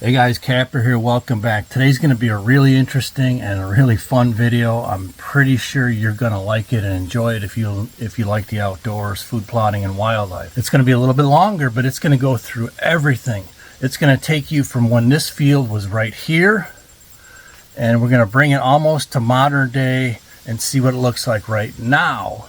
Hey guys, Kapper here, welcome back. Today's going to be a really interesting and a really fun video. I'm pretty sure you're going to like it and enjoy it if you like the outdoors, food plotting, and wildlife. It's going to be a little bit longer, but it's going to go through everything. It's going to take you from when this field was right here, and we're going to bring it almost to modern day and see what it looks like right now.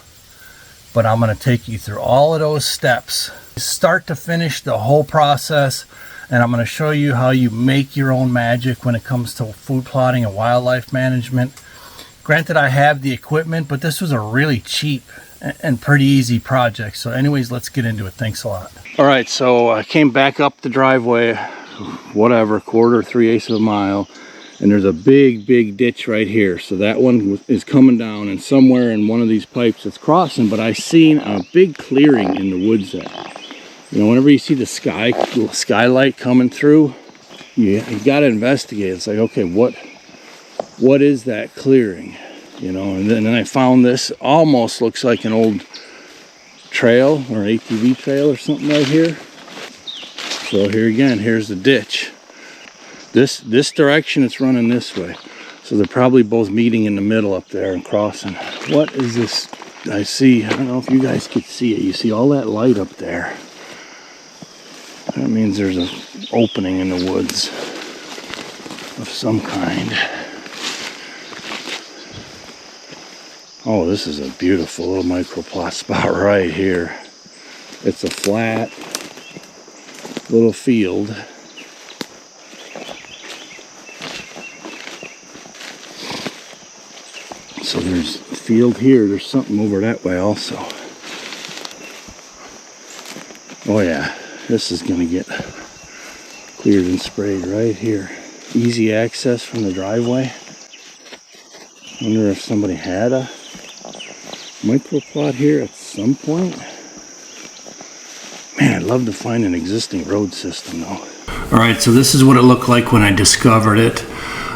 But I'm going to take you through all of those steps, start to finish, the whole process. And I'm going to show you how you make your own magic when it comes to food plotting and wildlife management. Granted, I have the equipment, but this was a really cheap and pretty easy project. So anyways, let's get into it. Thanks a lot. All right, so I came back up the driveway, whatever, quarter, 3/8 of a mile. And there's a big ditch right here. So that one is coming down, and somewhere in one of these pipes it's crossing. But I seen a big clearing in the woods there. You know, whenever you see the little skylight coming through, you got to investigate. It's like, okay, what is that clearing? You know, and then I found this, almost looks like an old trail or ATV trail or something right here. So here again, here's the ditch. This direction, it's running this way. So they're probably both meeting in the middle up there and crossing. What is this I see? I don't know if you guys could see it. You see all that light up there? That means there's an opening in the woods of some kind. Oh, this is a beautiful little microplot spot right here. It's a flat little field. So there's a field here. There's something over that way also. Oh yeah. This is going to get cleared and sprayed right here. Easy access from the driveway. Wonder if somebody had a microplot here at some point. Man, I'd love to find an existing road system though. Alright, so this is what it looked like when I discovered it.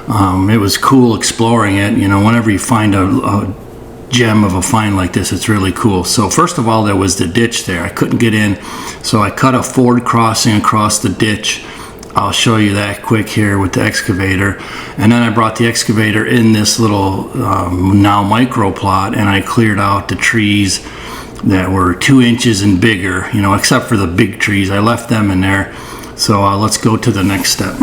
It was cool exploring it. You know, whenever you find a gem of a find like this, it's really cool. So first of all, there was the ditch there. I couldn't get in, so I cut a ford crossing across the ditch. I'll show you that quick here with the excavator. And then I brought the excavator in this little now microplot, and I cleared out the trees that were 2 inches and bigger, you know, except for the big trees. I left them in there. So let's go to the next step.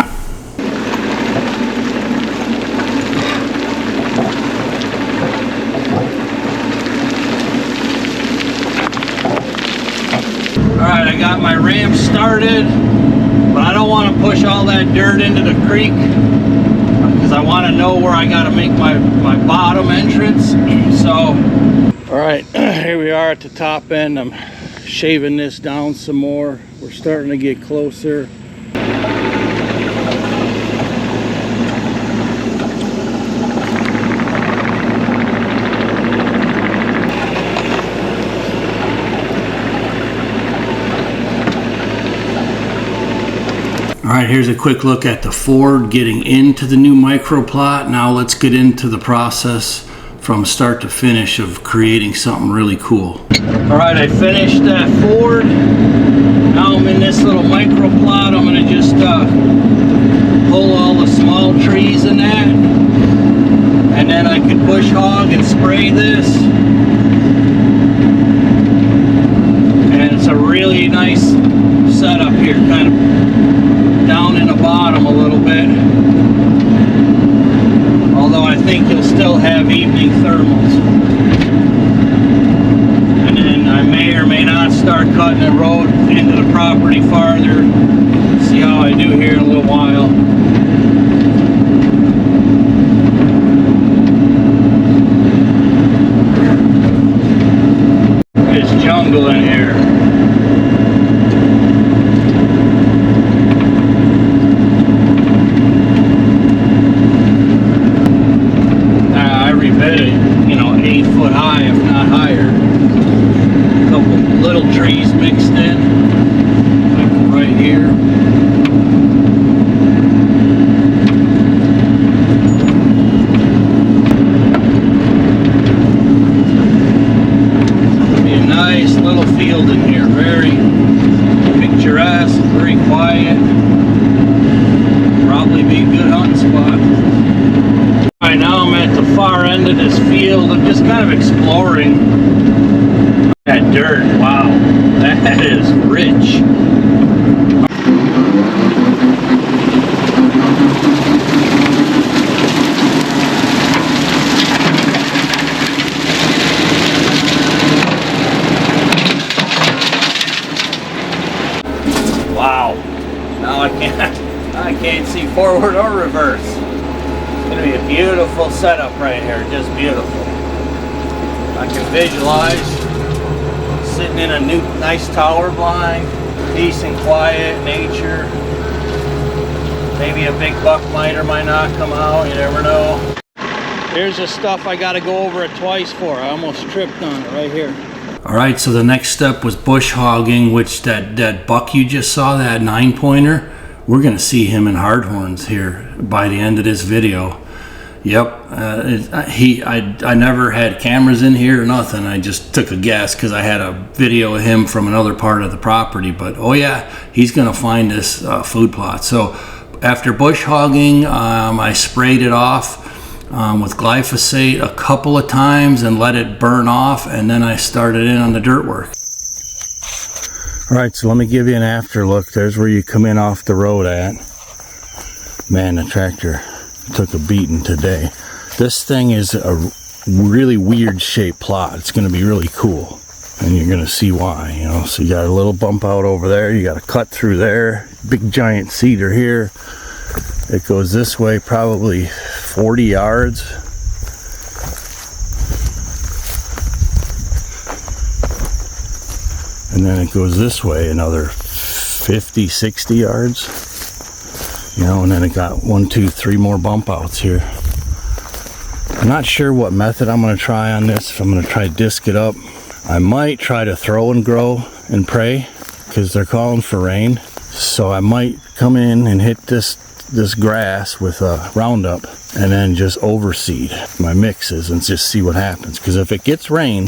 Alright, I got my ramp started, but I don't want to push all that dirt into the creek because I want to know where I got to make my bottom entrance. So, alright, here we are at the top end. I'm shaving this down some more. We're starting to get closer. Alright, here's a quick look at the ford getting into the new microplot. Now let's get into the process from start to finish of creating something really cool. Alright, I finished that ford. Now I'm in this little microplot. I'm going to just pull all the small trees in that. And then I can bush hog and spray this. And it's a really nice setup here, kind of down in the bottom a little bit, although I think you'll still have evening thermals. And then I may or may not start cutting the road into the property farther. See how I do here in a little while. It's jungle in here. You know, 8 foot high, if not higher. A couple little trees mixed in, like right here. kind of exploring that dirt. Wow, that is rich. Wow, now I can't see forward or reverse. It's gonna be a beautiful setup right here, just beautiful. I can visualize sitting in a nice tower blind, peace and quiet, nature. Maybe a big buck might or might not come out, you never know. Here's the stuff I gotta go over it twice for. I almost tripped on it right here. All right, so the next step was bush hogging, which that buck you just saw, that 9-pointer, we're gonna see him in hardhorns here by the end of this video. Yep, I never had cameras in here or nothing. I just took a guess because I had a video of him from another part of the property. But oh yeah, he's gonna find this food plot. So after bush hogging, I sprayed it off with glyphosate a couple of times and let it burn off, and then I started in on the dirt work. All right, so let me give you an after look. There's where you come in off the road at. Man, the tractor took a beating today. This thing is a really weird shaped plot. It's going to be really cool, and you're going to see why, you know. So you got a little bump out over there, you got a cut through there, big giant cedar here. It goes this way probably 40 yards. And then it goes this way another 50, 60 yards. You know, and then it got 1, 2, 3 more bump outs here. I'm not sure what method I'm going to try on this. If I'm going to try to disc it up, I might try to throw and grow and pray, because they're calling for rain. So I might come in and hit this grass with a roundup and then just overseed my mixes and just see what happens. Because if it gets rain,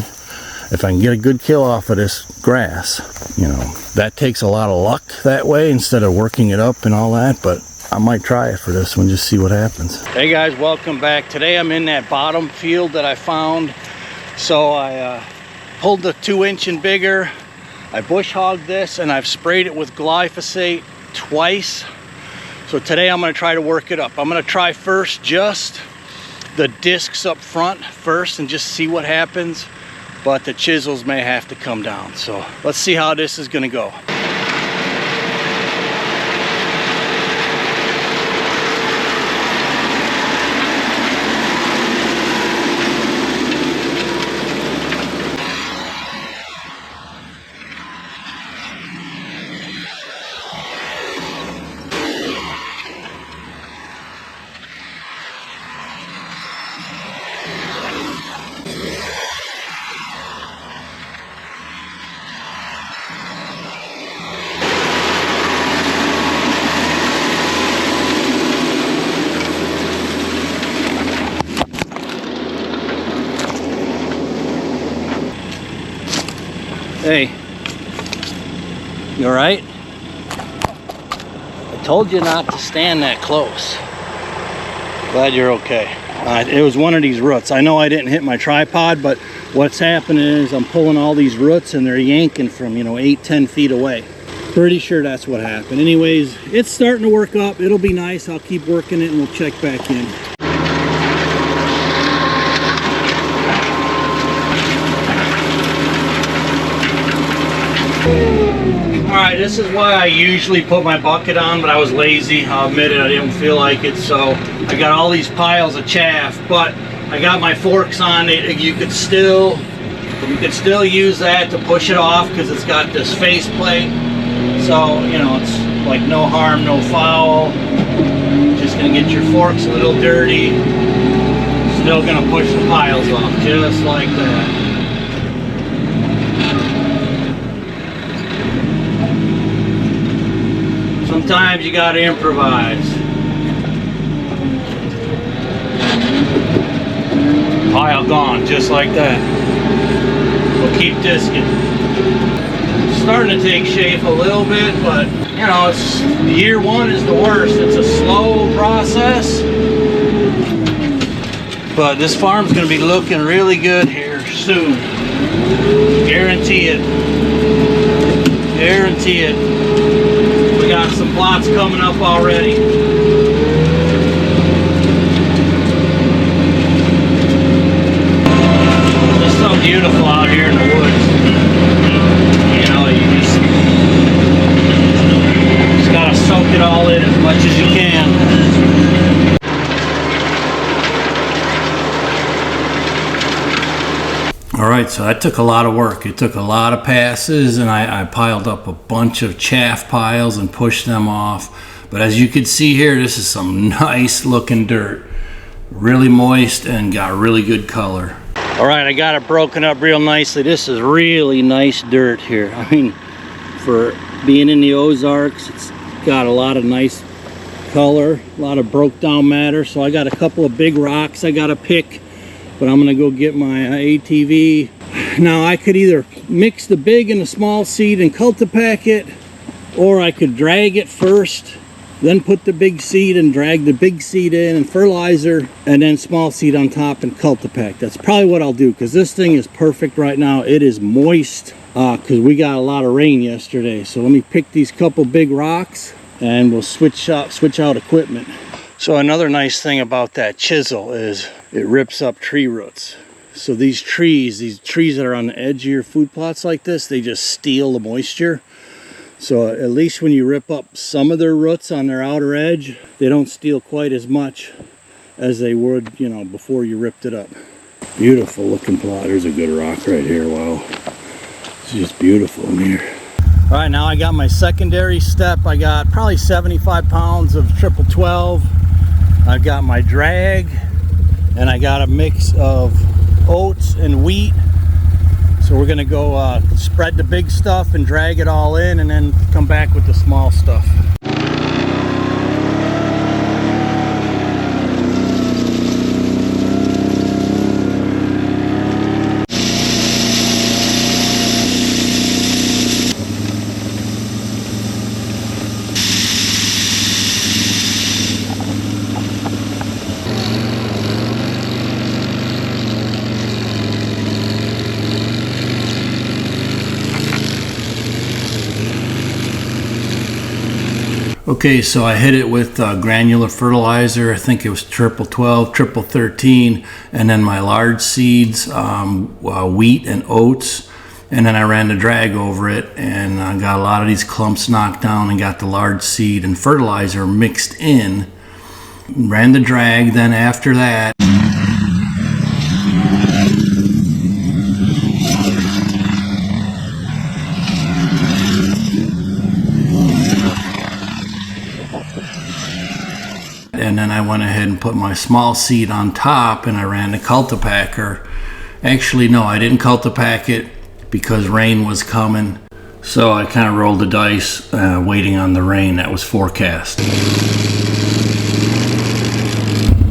if I can get a good kill off of this grass, you know, that takes a lot of luck that way instead of working it up and all that. But I might try it for this one, just see what happens. Hey guys, welcome back. Today I'm in that bottom field that I found. So I pulled the 2-inch and bigger. I bush hogged this and I've sprayed it with glyphosate twice. So today I'm going to try to work it up. I'm going to try first just the discs up front first and just see what happens. But the chisels may have to come down. So let's see how this is going to go. Hey, you all right? I told you not to stand that close. Glad you're okay. It was one of these roots. I know I didn't hit my tripod, but what's happening is I'm pulling all these roots and they're yanking from, you know, 8-10 feet away. Pretty sure that's what happened. Anyways, it's starting to work up. It'll be nice. I'll keep working it and we'll check back in. Alright, this is why I usually put my bucket on, but I was lazy. I'll admit it, I didn't feel like it, so I got all these piles of chaff, but I got my forks on it. You could still use that to push it off because it's got this face plate. So, you know, it's like no harm, no foul. Just gonna get your forks a little dirty. Still gonna push the piles off, just like that. Sometimes you gotta improvise. Pile gone, just like that. We'll keep disking. Starting to take shape a little bit, but you know, it's year one is the worst. It's a slow process. But this farm's going to be looking really good here soon. Guarantee it. Guarantee it. We got some plots coming up already. It's so beautiful out here in the woods. You know, you just gotta soak it all in as much as you can. Alright, so that took a lot of work. It took a lot of passes, and I piled up a bunch of chaff piles and pushed them off. But as you can see here, this is some nice looking dirt. Really moist and got really good color. Alright, I got it broken up real nicely. This is really nice dirt here. I mean, for being in the Ozarks, it's got a lot of nice color, a lot of broke down matter. So I got a couple of big rocks I got to pick. But I'm gonna go get my ATV. Now I could either mix the big and the small seed and cultipack it, or I could drag it first, then put the big seed and drag the big seed in and fertilizer, and then small seed on top and cultipack. That's probably what I'll do, because this thing is perfect right now. It is moist because we got a lot of rain yesterday. So let me pick these couple big rocks and we'll switch out equipment. So another nice thing about that chisel is it rips up tree roots. So these trees that are on the edge of your food plots like this, they just steal the moisture. So at least when you rip up some of their roots on their outer edge, they don't steal quite as much as they would, you know, before you ripped it up. Beautiful looking plot. There's a good rock right here. Wow. It's just beautiful in here. All right, now I got my secondary step. I got probably 75 pounds of 12. I've got my drag, and I got a mix of oats and wheat. So we're gonna go spread the big stuff and drag it all in, and then come back with the small stuff. Okay, so I hit it with granular fertilizer. I think it was 12, 13, and then my large seeds, wheat and oats, and then I ran the drag over it, and I got a lot of these clumps knocked down and got the large seed and fertilizer mixed in. Ran the drag, then after that, and then I went ahead and put my small seed on top, and I ran the cultipacker. Actually, no, I didn't cultipack it because rain was coming. So I kind of rolled the dice, waiting on the rain that was forecast.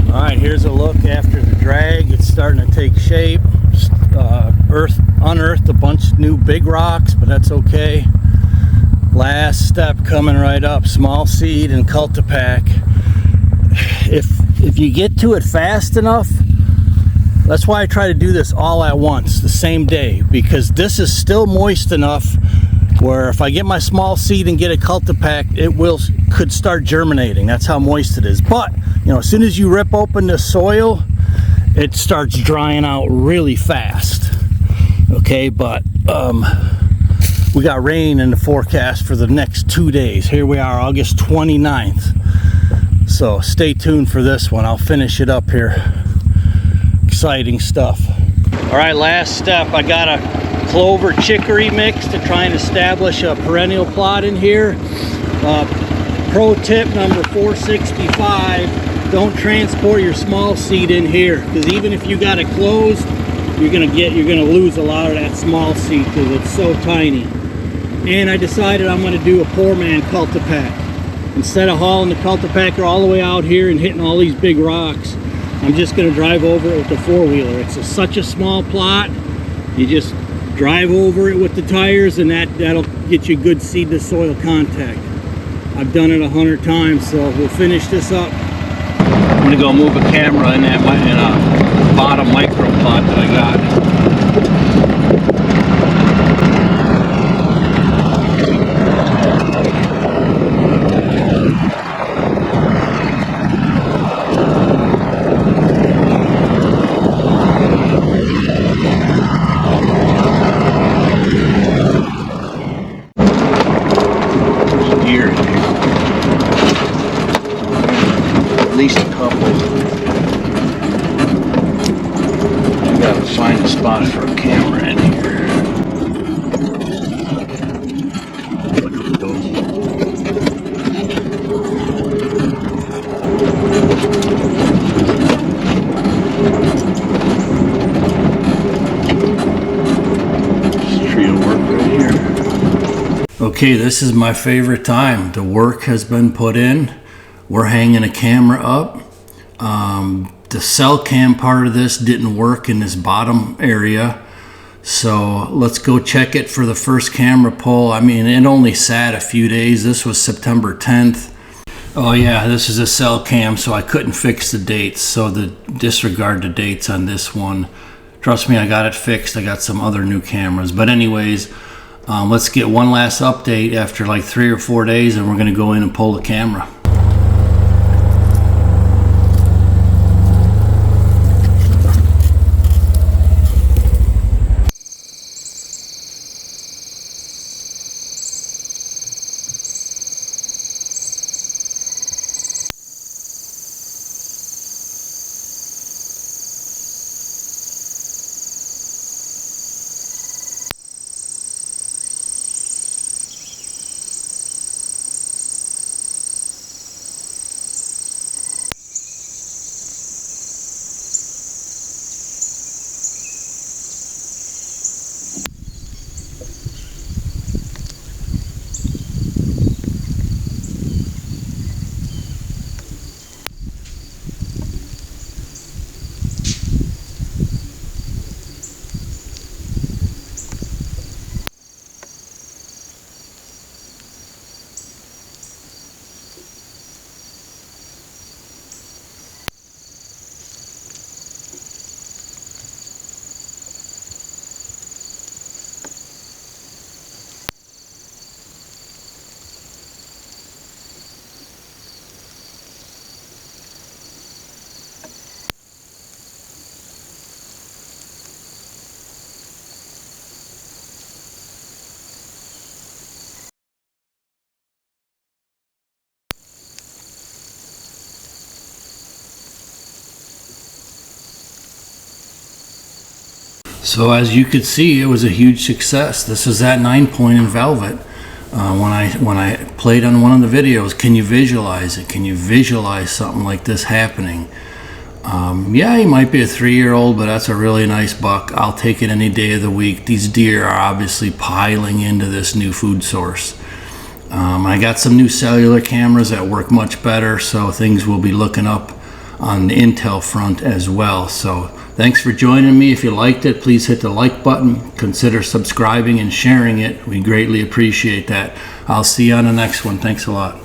All right, here's a look after the drag. It's starting to take shape. Unearthed a bunch of new big rocks, but that's okay. Last step coming right up, small seed and cultipack. If you get to it fast enough, that's why I try to do this all at once, the same day, because this is still moist enough where if I get my small seed and get it cultipacked, it could start germinating. That's how moist it is. But you know, as soon as you rip open the soil, it starts drying out really fast. Okay, but we got rain in the forecast for the next 2 days. Here we are, August 29th. So stay tuned for this one. I'll finish it up here. Exciting stuff. All right, last step. I got a clover chicory mix to try and establish a perennial plot in here. Pro tip number 465, don't transport your small seed in here, because even if you got it closed, you're gonna lose a lot of that small seed because it's so tiny. And I decided I'm gonna do a poor man cultipack. Instead of hauling the cultipacker all the way out here and hitting all these big rocks, I'm just going to drive over it with the four-wheeler. It's such a small plot. You just drive over it with the tires, and that'll get you good seed to soil contact. I've done it 100 times, so we'll finish this up. I'm going to go move a camera in that bottom microplot that I got. Deer in here. At least a couple. I gotta find a spot for a camera in here. Look at those. This tree will work right here. Okay, this is my favorite time. The work has been put in. We're hanging a camera up. The cell cam part of this didn't work in this bottom area. So let's go check it for the first camera pull. I mean, it only sat a few days. This was September 10th. Oh yeah, this is a cell cam, so I couldn't fix the dates. So disregard the dates on this one. Trust me, I got it fixed. I got some other new cameras. But anyways, let's get one last update after like 3 or 4 days, and we're gonna go in and pull the camera. So as you could see, it was a huge success. This is that 9-point in velvet. When I played on one of the videos, can you visualize it? Can you visualize something like this happening? Yeah, he might be a 3-year-old, but that's a really nice buck. I'll take it any day of the week. These deer are obviously piling into this new food source. I got some new cellular cameras that work much better, so things will be looking up on the Intel front as well. So thanks for joining me. If you liked it, please hit the like button. Consider subscribing and sharing it. We greatly appreciate that. I'll see you on the next one. Thanks a lot.